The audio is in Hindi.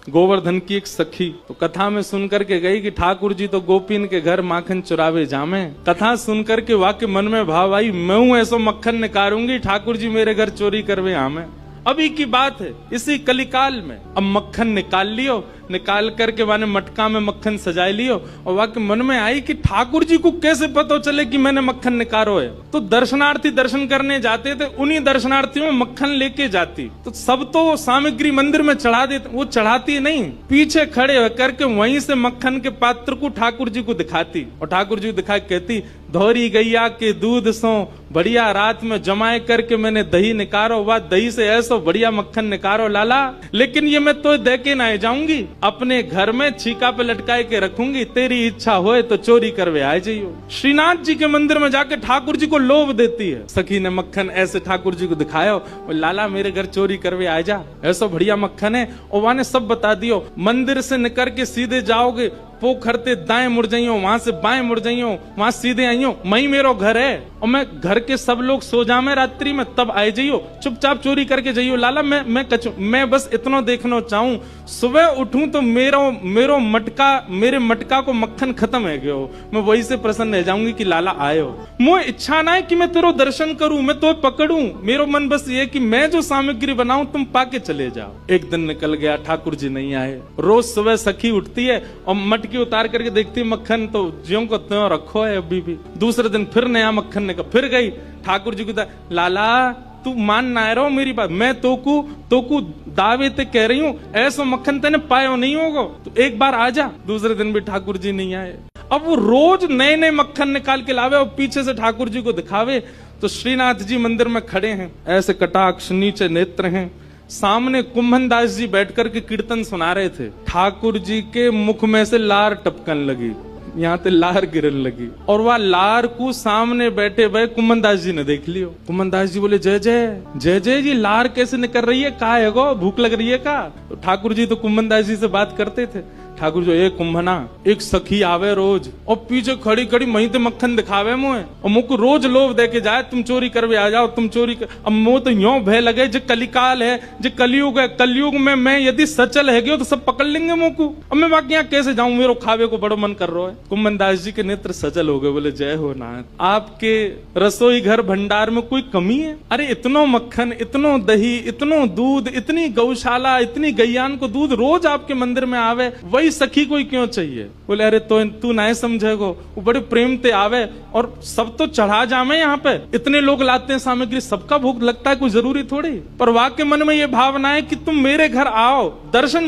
गोवर्धन की एक सखी तो कथा में सुनकर के गई कि ठाकुर जी तो गोपीन के घर माखन चुरावे जामे। कथा सुनकर के वाक्य मन में भाव आई, मैं हूं ऐसो मक्खन निकारूंगी, ठाकुर जी मेरे घर चोरी करवे आमे। अभी की बात है, इसी कलिकाल में। अब मक्खन निकाल लियो, निकाल करके माने मटका में मक्खन सजाए लियो, और वाकई मन में आई कि ठाकुर जी को कैसे पता चले कि मैंने मक्खन निकारो है। तो दर्शनार्थी दर्शन करने जाते थे, उन्हीं दर्शनार्थियों में मक्खन लेके जाती। तो सब तो सामग्री मंदिर में चढ़ा देते, वो चढ़ाती नहीं, पीछे खड़े होकर के वहीं से मक्खन के पात्र को ठाकुर जी को दिखाती, और ठाकुर जी को दिखा कहती, धोरी गैया के दूध सो बढ़िया रात में जमाए करके मैंने दही निकारो, वह दही से ऐसा बढ़िया मक्खन निकारो लाला, लेकिन ये मैं तो दे के ना जाऊंगी, अपने घर में छीका पे लटकाए के रखूंगी, तेरी इच्छा होए तो चोरी करवे आ जाइयो। श्रीनाथ जी के मंदिर में जाके ठाकुर जी को लोभ देती है। सखी ने मक्खन ऐसे ठाकुर जी को दिखाया, लाला मेरे घर चोरी करवे आ जा, ऐसा बढ़िया मक्खन है। और वहां ने सब बता दियो, मंदिर से निकल के सीधे जाओगे, पोखरते दाएं मुड़ जाइयो, वहां से बाएं मुड़ जाइयो, वहां सीधे आइयो, वही मेरो घर है, और मैं घर के सब लोग सो जामे रात्रि में, तब आए जाइयो, चुपचाप चोरी करके जाइयो। लाला मैं बस इतना देखना चाहूं, सुबह उठूं तो मेरो मटका, मेरे मटका को मक्खन खत्म है गयो, मैं वही से प्रसन्न रह जाऊंगी कि लाला आयो। मुझे इच्छा ना है कि मैं तेरो दर्शन करूं, मैं तो पकड़ूं, मेरो मन बस ये कि मैं जो सामग्री बनाऊं तुम पाके चले जाओ। एक दिन निकल गया, ठाकुर जी नहीं आए। रोज सुबह सखी उठती है और मटकी उतार करके देखती मक्खन तो ज्यों को त्यों रखो है अभी भी। दूसरे दिन फिर नया मक्खन निकल, फिर गई ठाकुर जी को, लाला तू मान ना रहो मेरी बात, मैं तोकू दावे ते कह रही हूँ, ऐसा मक्खन तेने पायो नहीं होगा, तो एक बार आ जा। दूसरे दिन भी ठाकुर जी नहीं आए। अब वो रोज नए नए मक्खन निकाल के लावे और पीछे से ठाकुर जी को दिखावे। तो श्रीनाथ जी मंदिर में खड़े हैं, ऐसे कटाक्ष नीचे नेत्र हैं, सामने कुंभन दास जी बैठकर के कीर्तन सुना रहे थे। ठाकुर जी के मुख में से लार टपकन लगी, यहाँ ते लार गिरन लगी, और वह लार को सामने बैठे हुए कुंभन दास जी ने देख लियो। कुंभन दास जी बोले, जय जय जय जय जी, लार कैसे निकल रही है, का है गो, भूख लग रही है का? तो ठाकुर जी तो कुंभन दास जी से बात करते थे। ठाकुर जो एक कुंभना, एक सखी आवे रोज और पीछे खड़ी खड़ी मही ते मक्खन दिखावे मुझे, और मुझको रोज लोभ दे के जाए, तुम चोरी करवे आ जाओ, तुम चोरी कर। अब मुझे तो यूं भय लगे, जो कलिकाल है, जो कलयुग है, कलयुग में मैं यदि सचल है गयो तो सब पकड़ लेंगे मुझको। अब मैं बाकी यहाँ कैसे जाऊं, मेरे खावे को बड़ो मन कर रहा है। कुंभन दास जी के नेत्र सचल हो गए, बोले जय हो नाथ, आपके रसोई घर भंडार में कोई कमी है? अरे इतनो मक्खन, इतनो दही, इतनो दूध, इतनी गौशाला, इतनी गैयान को दूध रोज आपके मंदिर में आवे, वही सखी कोई क्यों चाहिए? बोले अरे तो तू ना समझेगो, वो बड़े प्रेम ते आवे और सब तो चढ़ा जामे, यहाँ पे इतने लोग लाते हैं सामग्री, सबका भूख लगता है, कोई जरूरी थोड़ी। पर वाकई मन में ये भावना है कि तुम मेरे घर आओ, दर्शन